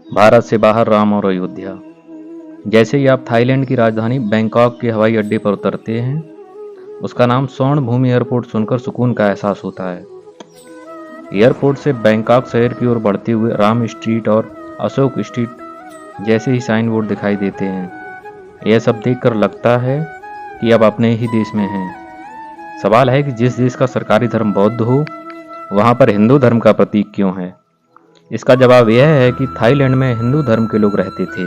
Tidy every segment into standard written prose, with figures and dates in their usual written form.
भारत से बाहर राम और अयोध्या। जैसे ही आप थाईलैंड की राजधानी बैंकॉक के हवाई अड्डे पर उतरते हैं, उसका नाम स्वर्ण भूमि एयरपोर्ट सुनकर सुकून का एहसास होता है। एयरपोर्ट से बैंकॉक शहर की ओर बढ़ते हुए राम स्ट्रीट और अशोक स्ट्रीट जैसे ही साइन बोर्ड दिखाई देते हैं। यह सब देखकर लगता है कि अब अपने ही देश में हैं। सवाल है कि जिस देश का सरकारी धर्म बौद्ध हो, वहां पर हिंदू धर्म का प्रतीक क्यों है? इसका जवाब यह है कि थाईलैंड में हिंदू धर्म के लोग रहते थे।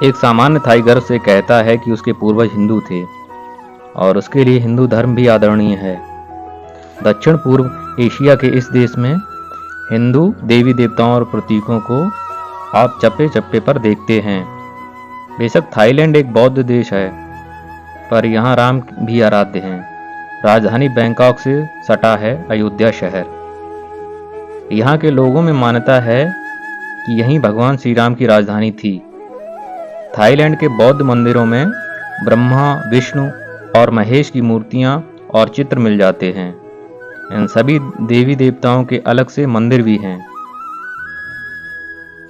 एक सामान्य थाई गर्व से कहता है कि उसके पूर्वज हिंदू थे और उसके लिए हिंदू धर्म भी आदरणीय है। दक्षिण पूर्व एशिया के इस देश में हिंदू देवी देवताओं और प्रतीकों को आप चप्पे चप्पे पर देखते हैं। बेशक थाईलैंड एक बौद्ध देश है, पर यहाँ राम भी आराध्य हैं। राजधानी बैंकॉक से सटा है अयोध्या शहर। यहाँ के लोगों में मान्यता है कि यहीं भगवान श्री राम की राजधानी थी। थाईलैंड के बौद्ध मंदिरों में ब्रह्मा, विष्णु और महेश की मूर्तियां और चित्र मिल जाते हैं। इन सभी देवी देवताओं के अलग से मंदिर भी हैं।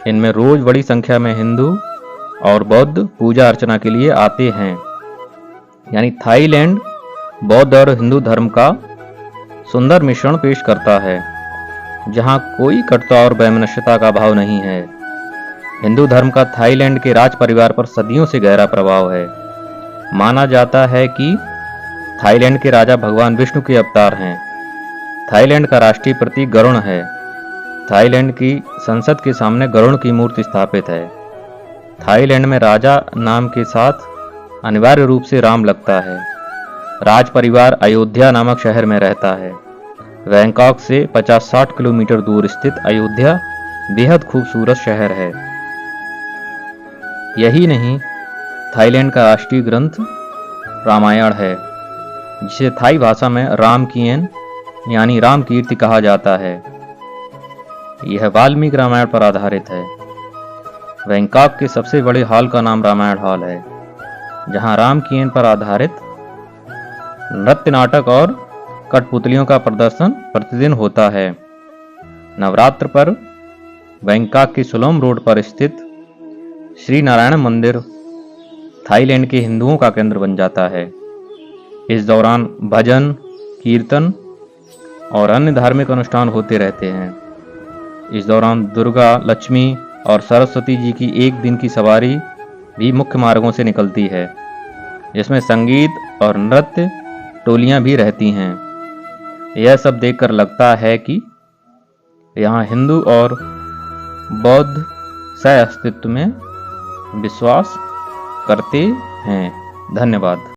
इनमें रोज बड़ी संख्या में हिंदू और बौद्ध पूजा अर्चना के लिए आते हैं। यानी थाईलैंड बौद्ध और हिंदू धर्म का सुंदर मिश्रण पेश करता है, जहां कोई कटुता और वैमनस्यता का भाव नहीं है। हिंदू धर्म का थाईलैंड के राज परिवार पर सदियों से गहरा प्रभाव है। माना जाता है कि थाईलैंड के राजा भगवान विष्णु के अवतार हैं। थाईलैंड का राष्ट्रीय प्रतीक गरुड़ है। थाईलैंड की संसद के सामने गरुड़ की मूर्ति स्थापित है। थाईलैंड में राजा नाम के साथ अनिवार्य रूप से राम लगता है। राज परिवार अयोध्या नामक शहर में रहता है। बैंकॉक से 50-60 किलोमीटर दूर स्थित अयोध्या बेहद खूबसूरत शहर है। यही नहीं, थाईलैंड का राष्ट्रीय ग्रंथ रामायण है, जिसे थाई भाषा में राम कीएन यानी राम कीर्ति कहा जाता है। यह वाल्मीकि रामायण पर आधारित है। बैंकॉक के सबसे बड़े हॉल का नाम रामायण हॉल है, जहां राम कीएन पर आधारित नृत्य नाटक और कठपुतलियों का प्रदर्शन प्रतिदिन होता है। नवरात्र पर बैंकॉक के सुलोम रोड पर स्थित श्री नारायण मंदिर थाईलैंड के हिंदुओं का केंद्र बन जाता है। इस दौरान भजन, कीर्तन और अन्य धार्मिक अनुष्ठान होते रहते हैं। इस दौरान दुर्गा, लक्ष्मी और सरस्वती जी की एक दिन की सवारी भी मुख्य मार्गों से निकलती है, जिसमें संगीत और नृत्य टोलियां भी रहती हैं। यह सब देखकर लगता है कि यहाँ हिंदू और बौद्ध सह अस्तित्व में विश्वास करते हैं। धन्यवाद।